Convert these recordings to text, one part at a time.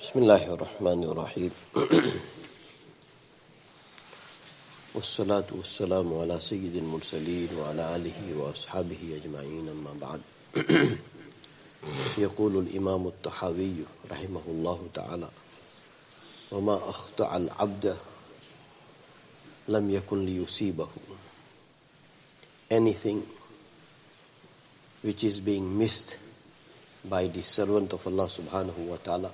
بسم الله الرحمن الرحيم والصلاة والسلام على سيد المرسلين وعلى آله وأصحابه أجمعين أما بعد يقول الإمام الطحاوي رحمه الله تعالى وما أخطأ العبد لم يكن ليصيبه. Anything which is being missed by the servant of Allah subhanahu wa ta'ala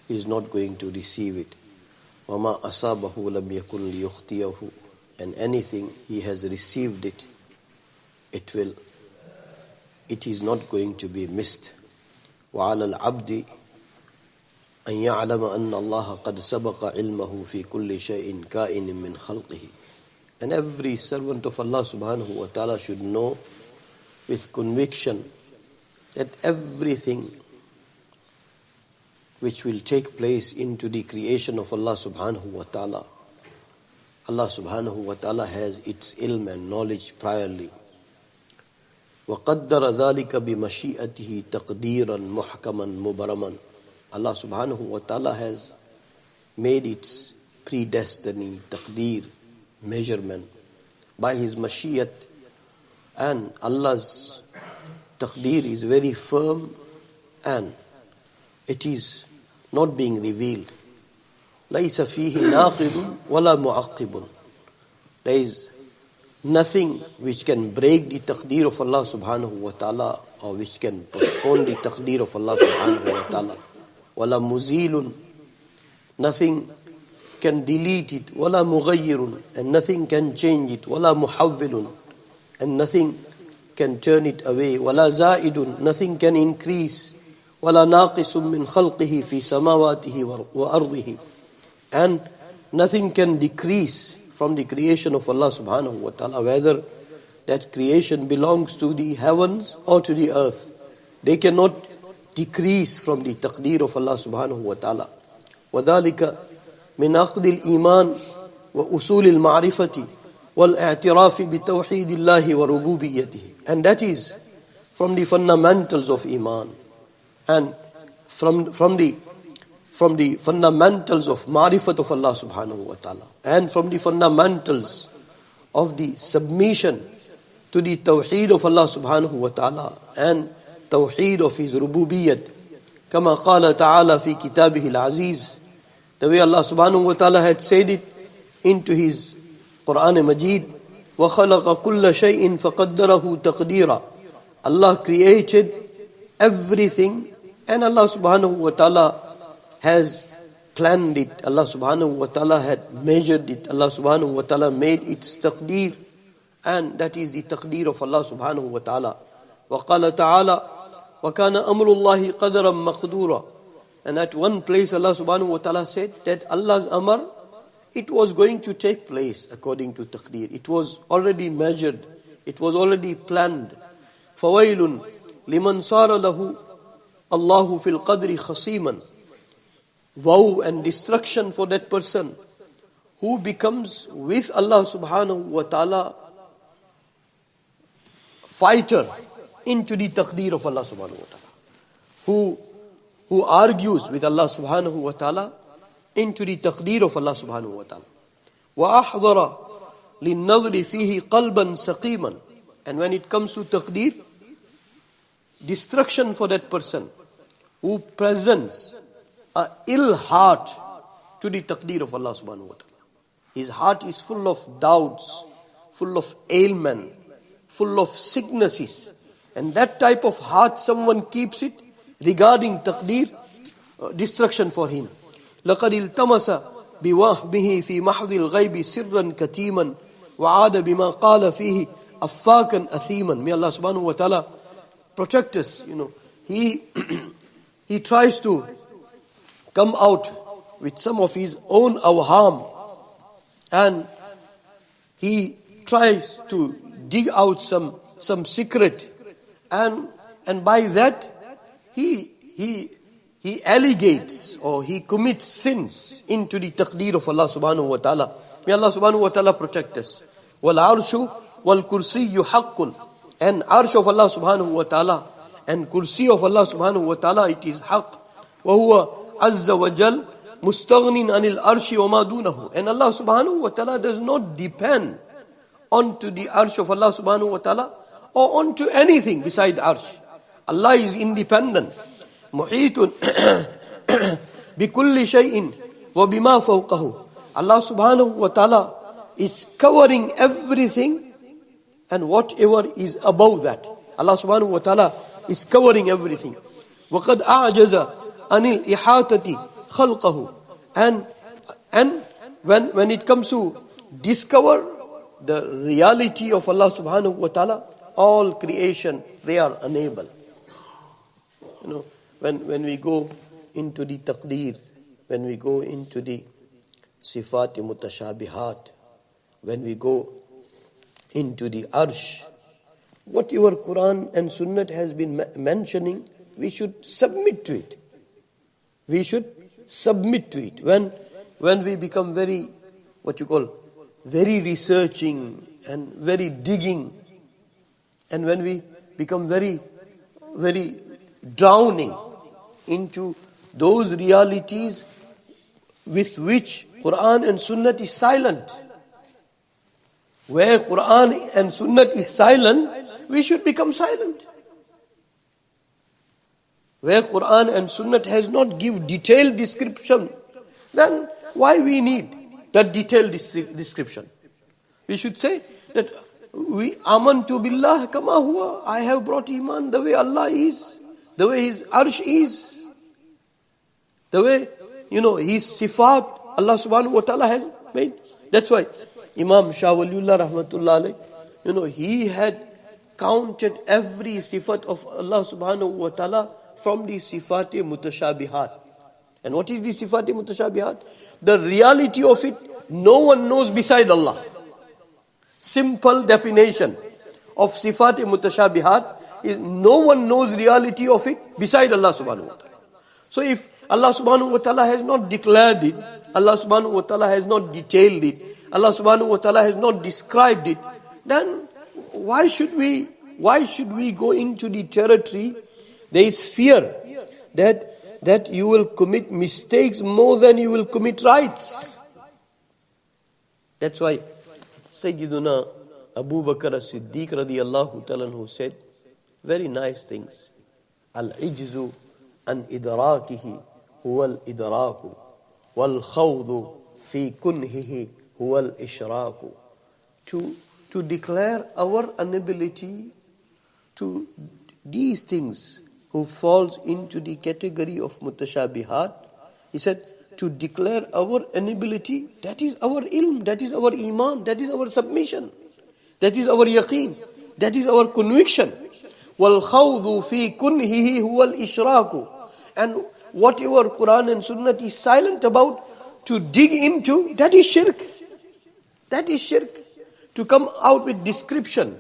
is not going to receive it. وَمَا أَصَابَهُ لَمْ يَكُنْ لِيُخْطِيَهُ. And anything he has received it is not going to be missed. وَعَلَى الْعَبْدِ أَنْ يَعْلَمَ أَنَّ اللَّهَ قَدْ سَبَقَ عِلْمَهُ فِي كُلِّ شَيْءٍ كَائِنٍ مِّنْ خَلْقِهِ. And every servant of Allah subhanahu wa ta'ala should know with conviction that everything which will take place into the creation of Allah subhanahu wa ta'ala, Allah subhanahu wa ta'ala has its ilm and knowledge priorly. وَقَدَّرَ ذَلِكَ بِمَشِيئَتِهِ تَقْدِيرًا مُحْكَمًا مُبَرَمًا. Allah subhanahu wa ta'ala has made its predestiny, taqdeer, measurement by His mashiyat, and Allah's taqdeer is very firm and it is not being revealed. لَيْسَ فِيهِ نَاقِضٌ وَلَا مُعَقِّبٌ. There is nothing which can break the taqdeer of Allah subhanahu wa ta'ala or which can postpone the taqdeer of Allah subhanahu wa ta'ala. وَلَا مُزِيلٌ. Nothing can delete it. وَلَا مُغَيِّرٌ. And nothing can change it. وَلَا مُحَوِّلٌ. And nothing can turn it away. وَلَا زَائِدٌ. Nothing can increase. وَلَا نَاقِصٌ مِّنْ خَلْقِهِ فِي سَمَاوَاتِهِ وَأَرْضِهِ. And nothing can decrease from the creation of Allah subhanahu wa ta'ala, whether that creation belongs to the heavens or to the earth. They cannot decrease from the taqdeer of Allah subhanahu wa ta'ala. وَذَلِكَ مِنْ عَقْدِ الْإِيمَانِ وَأُصُولِ الْمَعْرِفَةِ وَالْاعْتِرَافِ بِتَوْحِيدِ اللَّهِ وَرُبُوبِيَّتِهِ. And that is from the fundamentals of Iman, and from the fundamentals of ma'rifat of Allah subhanahu wa ta'ala, and from the fundamentals of the submission to the tawheed of Allah subhanahu wa ta'ala and tawheed of His rububiyyat. Kama qala ta'ala fi kitabihil aziz. The way Allah subhanahu wa ta'ala had said it into His Quran Majid. وَخَلَقَ كُلَّ شَيْءٍ فَقَدَّرَهُ تَقْدِيرًا. Allah created everything and Allah subhanahu wa ta'ala has planned it. Allah subhanahu wa ta'ala had measured it. Allah subhanahu wa ta'ala made its taqdeer, and that is the taqdeer of Allah subhanahu wa ta'ala. وَقَالَ تَعَالَى وَكَانَ أَمْرُ اللَّهِ قَدَرًا مَقْدُورًا. And at one place Allah subhanahu wa ta'ala said that Allah's amr, it was going to take place according to taqdeer. It was already measured. It was already planned. فَوَيْلٌ لِمَنْ صَارَ لَهُ اللَّهُ فِي الْقَدْرِ خَصِيمًا. Woe and destruction for that person who becomes with Allah subhanahu wa ta'ala fighter into the taqdeer of Allah subhanahu wa ta'ala. Who argues with Allah subhanahu wa ta'ala into the taqdeer of Allah subhanahu wa ta'ala. وَأَحْضَرَ لِلنَّظْرِ فِيهِ قَلْبًا سَقِيمًا. And when it comes to taqdeer, destruction for that person who presents a ill heart to the taqdeer of Allah subhanahu wa ta'ala. His heart is full of doubts, full of ailment, full of sicknesses. And that type of heart, someone keeps it regarding taqdeer, destruction for him. لَقَدْ الْتَمَسَ بِوَهْبِهِ فِي مَحْضِ الْغَيْبِ سِرًّا كَتِيمًا وَعَادَ بِمَا قَالَ فِيهِ أَفَّاكًا أَثِيمًا. May Allah subhanahu wa ta'ala protect us. He tries to come out with some of his own awham, and he tries to dig out some secret, and by that he allegates or he commits sins into the taqdeer of Allah subhanahu wa ta'ala. May Allah subhanahu wa ta'ala protect us. Wal arshu wal kursiyyu haqqun. And arsh of Allah subhanahu wa ta'ala and kursi of Allah subhanahu wa ta'ala, it is haqq. وَهُوَ Azza wa Jal mustaghnin anil arshi wa ma dunahu. And Allah subhanahu wa ta'ala does not depend onto the arsh of Allah subhanahu wa ta'ala or onto anything beside arsh. Allah is independent. Muhitun bikulli shay'in wa bima fawqahu. Allah subhanahu wa ta'ala is covering everything and whatever is above that. Allah subhanahu wa ta'ala is covering everything. وَقَدْ أَعْجَزَ عَنِ الْإِحَاطَةِ خَلْقَهُ. And when it comes to discover the reality of Allah subhanahu wa ta'ala, all creation, they are unable. You know, when we go into the taqdeer, when we go into the sifat mutashabihat, when we go into the arsh, whatever Quran and Sunnah has been mentioning, we should submit to it. We should submit to it. When we become very, very researching and very digging, and when we become very, very drowning into those realities with which Quran and Sunnah is silent. Where Quran and Sunnah is silent, we should become silent. Where Quran and Sunnah has not give detailed description, then why we need that detailed description? We should say that we amantu billah kama huwa. I have brought iman the way Allah is, the way His arsh is, the way, His sifat Allah subhanahu wa ta'ala has made. That's why Imaam Shah Waliullah rahmatullah alayh, he had counted every sifat of Allah subhanahu wa ta'ala from the sifat mutashabihat. And what is the sifat mutashabihat? The reality of it, no one knows beside Allah. Simple definition of sifat mutashabihat is no one knows reality of it beside Allah subhanahu wa ta'ala. So if Allah subhanahu wa ta'ala has not declared it, Allah subhanahu wa ta'ala has not detailed it, Allah subhanahu wa ta'ala has not described it, then why should we go into the territory? There is fear that you will commit mistakes more than you will commit rights. That's why Sayyiduna Abu Bakr as-Siddiq radiyallahu ta'ala anhu said very nice things. Al-ijzu an idrakihi huwa al-idraku wal khawdu fi kunhihi huwa al-ishraku. To declare our inability to these things who falls into the category of mutashabihat, he said, to declare our inability, that is our ilm, that is our iman, that is our submission, that is our yaqeen, that is our conviction. Wal khawdu fi kunhihi huwa al-ishraku. And whatever Quran and Sunnah is silent about, to dig into, that is shirk. That is shirk. To come out with description,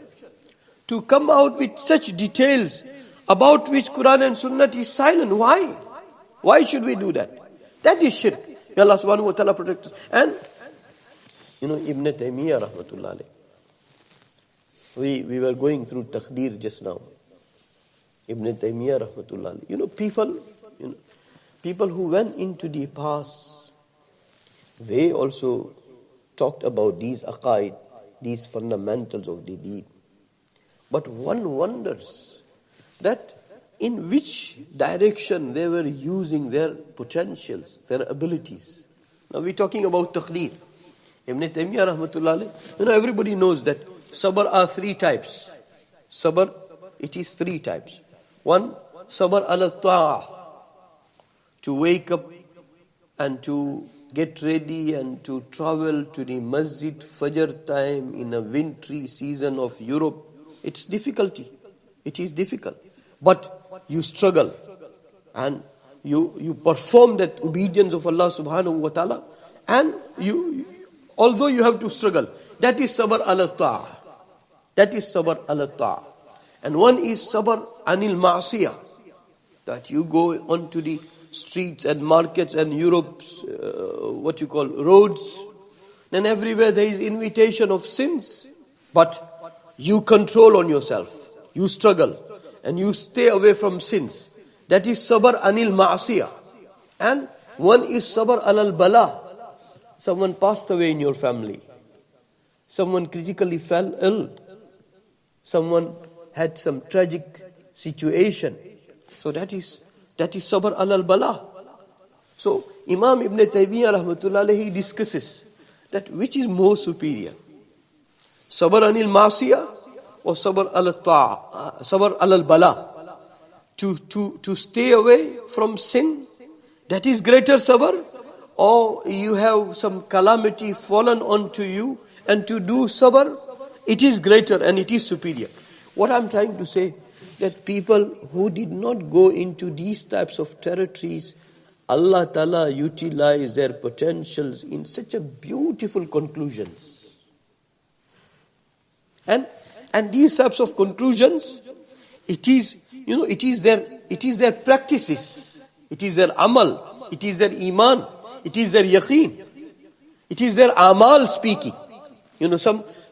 to come out with such details about which Quran and Sunnah is silent. Why? Why should we do that? That is shirk. May Allah subhanahu wa ta'ala protect us. And, Ibn Taymiyyah rahmatullah alayh. We were going through taqdeer just now. Ibn Taymiyyah rahmatullah alayh. People who went into the past, they also talked about these aqaid, these fundamentals of the deen. But one wonders that in which direction they were using their potentials, their abilities. Now we're talking about taqdeer. Ibn Taymiyyah rahmatullah alayh, everybody knows that sabr are three types. Sabr, it is three types. One, sabr al-ta'ah, to wake up and to get ready and to travel to the masjid fajr time in a wintry season of Europe. It's difficulty. It is difficult. But you struggle and you perform that obedience of Allah subhanahu wa ta'ala, and although you have to struggle, that is sabr al-ta'ah. That is sabr al-ta'ah. And one is sabr anil ma'siyah, that you go onto the streets and markets and Europe's roads, and everywhere there is invitation of sins, but you control on yourself, you struggle and you stay away from sins. That is sabr anil ma'asiyah. And one is sabr alal bala. Someone passed away in your family. Someone critically fell ill. Someone had some tragic situation. So that is sabr alal bala. So Imam Ibn Taymiyyah rahmatullah alayhi discusses that which is more superior, sabr anil ma'siyah or sabr alal bala. To stay away from sin, that is greater sabr, or you have some calamity fallen onto you and to do sabr, it is greater and it is superior. What I'm trying to say, that people who did not go into these types of territories, Allah Ta'ala utilized their potentials in such a beautiful conclusions. And these types of conclusions, it is their practices, it is their amal, it is their iman, it is their yaqeen, it is their amal speaking.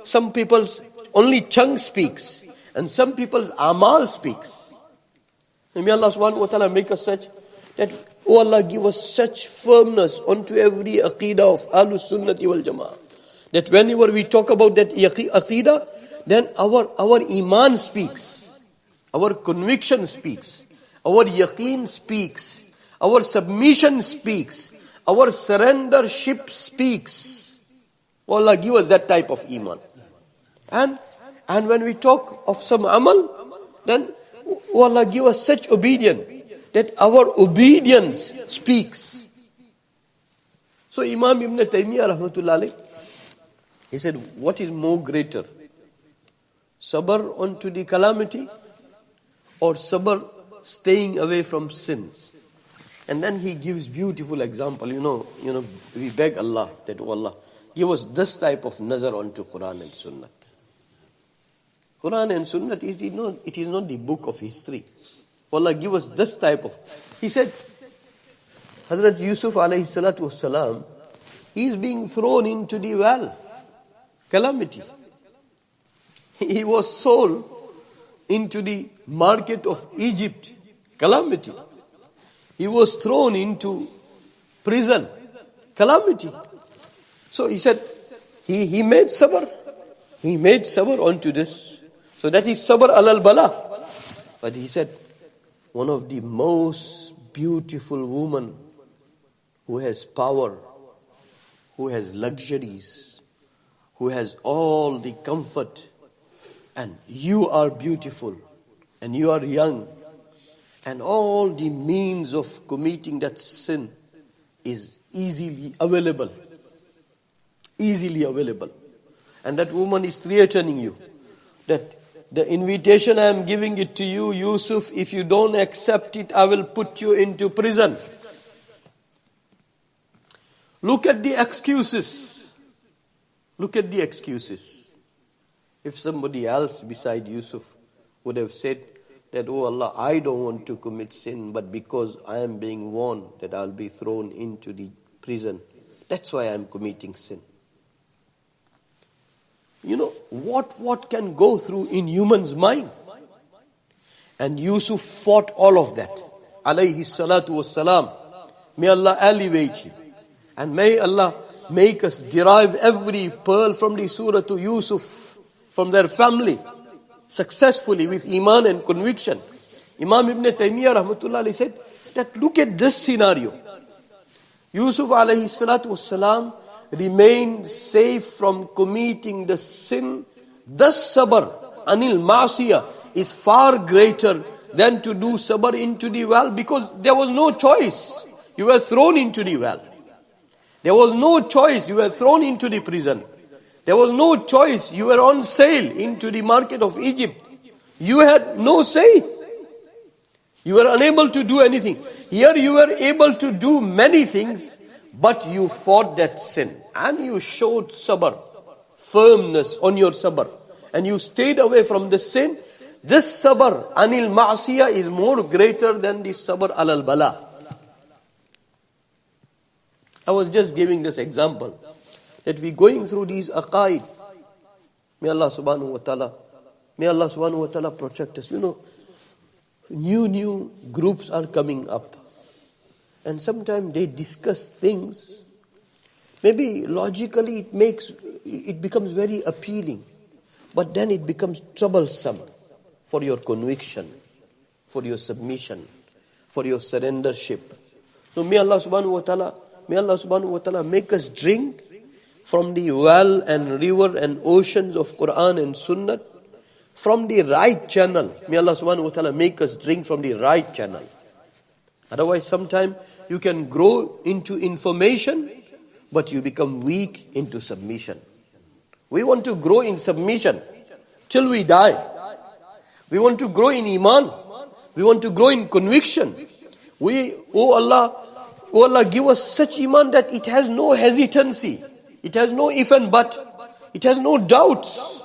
Some people's only tongue speaks, and some people's amal speaks. And may Allah subhanahu wa ta'ala make us such that, oh Allah, give us such firmness onto every aqidah of Ahlus Sunnati wal Jama'ah, that whenever we talk about that aqidah, then our iman speaks, our conviction speaks, our yaqeen speaks, our submission speaks, our surrendership speaks. Oh Allah, give us that type of iman. And when we talk of some amal, then oh Allah, give us such obedience that our obedience speaks. So Imam Ibn Taymiyyah rahmatullah alayh, he said, what is more greater, sabr onto the calamity or sabr staying away from sins? And then he gives beautiful example. We beg Allah that, oh Allah, give us this type of nazar onto Quran and Sunnah. Quran and Sunnah it is not the book of history. Allah, give us this type of. He said, Hazrat Yusuf alayhi salatu wassalam, he is being thrown into the well, calamity. He was sold into the market of Egypt, calamity. He was thrown into prison, calamity. So he said, he made sabr. He made sabr onto this. So that is sabr alal bala. But he said, one of the most beautiful women who has power, who has luxuries, who has all the comfort, and you are beautiful, and you are young, and all the means of committing that sin is easily available. Easily available. And that woman is threatening you that the invitation I am giving it to you, Yusuf, if you don't accept it, I will put you into prison. Look at the excuses. Look at the excuses. If somebody else beside Yusuf would have said that, oh Allah, I don't want to commit sin, but because I am being warned that I'll be thrown into the prison, that's why I'm committing sin. What can go through in human's mind? And Yusuf fought all of that. Alayhi salatu wassalam. May Allah elevate him. And may Allah make us derive every pearl from the surah to Yusuf, from their family, successfully with iman and conviction. Imam Ibn Taymiyyah rahmatullah alayhi said that look at this scenario. Yusuf alayhi salatu wassalam remained safe from committing the sin. Thus sabr anil ma'siyah is far greater than to do sabr into the well, because there was no choice. You were thrown into the well. There was no choice. You were thrown into the prison. There was no choice. You were on sale into the market of Egypt. You had no say. You were unable to do anything. Here you were able to do many things, but you fought that sin. And you showed sabr, firmness on your sabr. And you stayed away from the sin. This sabr, anil ma'siyah, is more greater than the sabr alal bala. I was just giving this example, that we going through these aqaid. May Allah subhanahu wa ta'ala protect us. New groups are coming up. And sometimes they discuss things, maybe logically it becomes very appealing, but then it becomes troublesome for your conviction, for your submission, for your surrendership. So may Allah subhanahu wa ta'ala make us drink from the well and river and oceans of Quran and Sunnah, from the right channel. May Allah subhanahu wa ta'ala make us drink from the right channel. Otherwise, sometimes you can grow into information, but you become weak into submission. We want to grow in submission till we die. We want to grow in Iman. We want to grow in conviction. Oh Allah, give us such Iman that it has no hesitancy. It has no if and but. It has no doubts.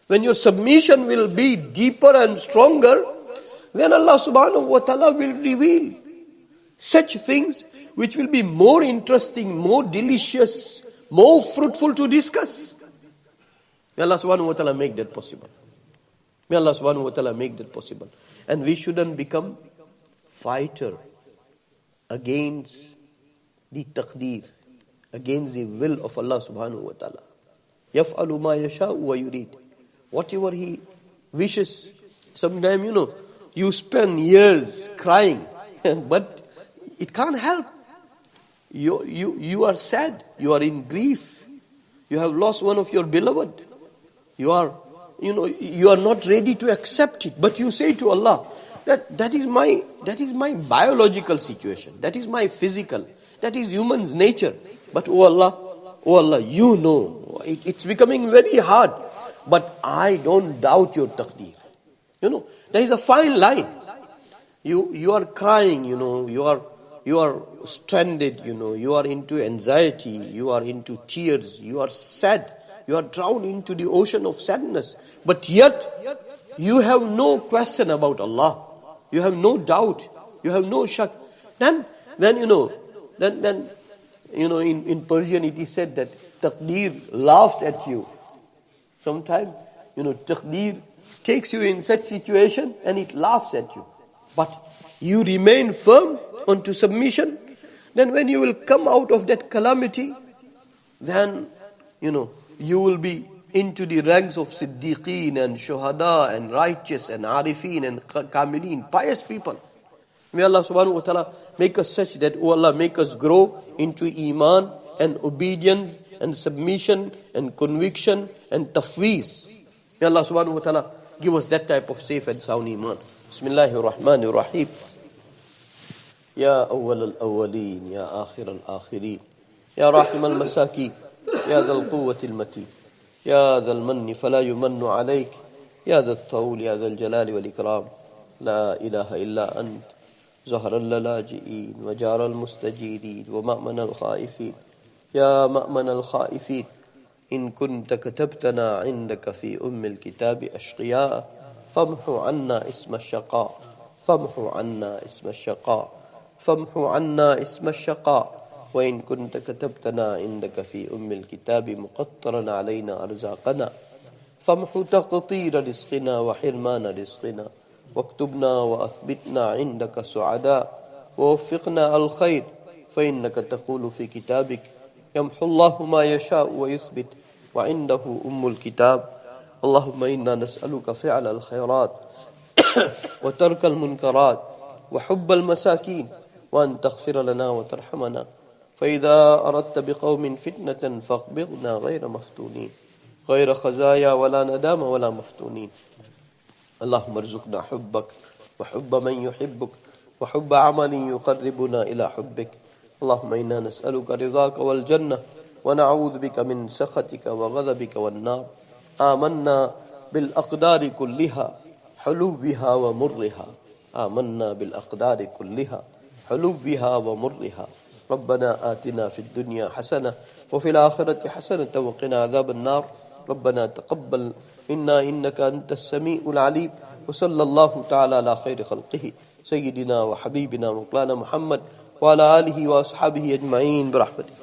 When your submission will be deeper and stronger, then Allah subhanahu wa ta'ala will reveal such things which will be more interesting, more delicious, more fruitful to discuss. May Allah subhanahu wa ta'ala make that possible. May Allah subhanahu wa ta'ala make that possible. And we shouldn't become fighter against the taqdeer, against the will of Allah subhanahu wa ta'ala. Yaf'alu ma yasha'u wa yurid. Whatever He wishes. Sometimes, you spend years crying, but it can't help. You are sad. You are in grief. You have lost one of your beloved. You are not ready to accept it. But you say to Allah, that is my biological situation. That is my physical. That is human's nature. But oh Allah, you know, it's becoming very hard. But I don't doubt your taqdeer. There is a fine line. You are crying, you are stranded, you are into anxiety, you are into tears, you are sad, you are drowned into the ocean of sadness. But yet, you have no question about Allah. You have no doubt. You have no shak. Then in Persian it is said that taqdeer laughs at you. Sometimes, taqdeer takes you in such situation and it laughs at you. But you remain firm onto submission. Then when you will come out of that calamity, then, you will be into the ranks of Siddiqeen and Shuhada and righteous and Arifeen and Kamileen, pious people. May Allah subhanahu wa ta'ala make us such that, oh Allah, make us grow into Iman and obedience and submission and conviction and tafweez. May Allah subhanahu wa ta'ala give us that type of safe and sound Iman. Bismillahir Rahmanir Rahim. Ya awwal al-awwaleen, ya akhir al-akhirin, ya rahim al-masakin, ya dhal quwwati al-mateen, ya dhal manni fala yumannu alayk, ya dhal tawul, ya dhal jalali wal ikram, la ilaha illa ant, zahra al-laji'in, wa jara al-mustajirin, wa ma'man al-khaifin, ya ma'man al-khaifin, in kunta katabtana indaka fi al-kitab ashqiya, famhu anna isma ash-shaqa, famhu anna isma ash-shaqa, famhu anna isma ash-shaqa, wa in kunta katabtana indaka fi al-kitab muqattaran alayna arzaqana, famhu taqtira rizqina wa hirmana rizqina, واكتبنا وأثبتنا عندك سعداء ووفقنا الخير فإنك تقول في كتابك يمحو الله ما يشاء ويثبت وعنده الكتاب. اللهم إنا نسألك فعل الخيرات وترك المنكرات وحب المساكين وأن تغفر لنا وترحمنا فإذا أردت بقوم فتنة فاقبضنا غير مفتونين غير خزايا ولا ندام ولا مفتونين. اللهم ارزقنا حبك وحب من يحبك وحب عمل يقربنا إلى حبك. اللهم إنا نسألك رضاك والجنة ونعوذ بك من سخطك وغضبك والنار. آمنا بالأقدار كلها حلوها ومرها. آمنا بالأقدار كلها حلوها ومرها. ربنا آتنا في الدنيا حسنة وفي الآخرة حسنة وقنا عذاب النار. ربنا تقبل منا إنك أنت السميع العليم. وصلى الله تعالى على خير خلقه سيدنا وحبيبنا مولانا محمد وعلى آله وأصحابه أجمعين برحمته.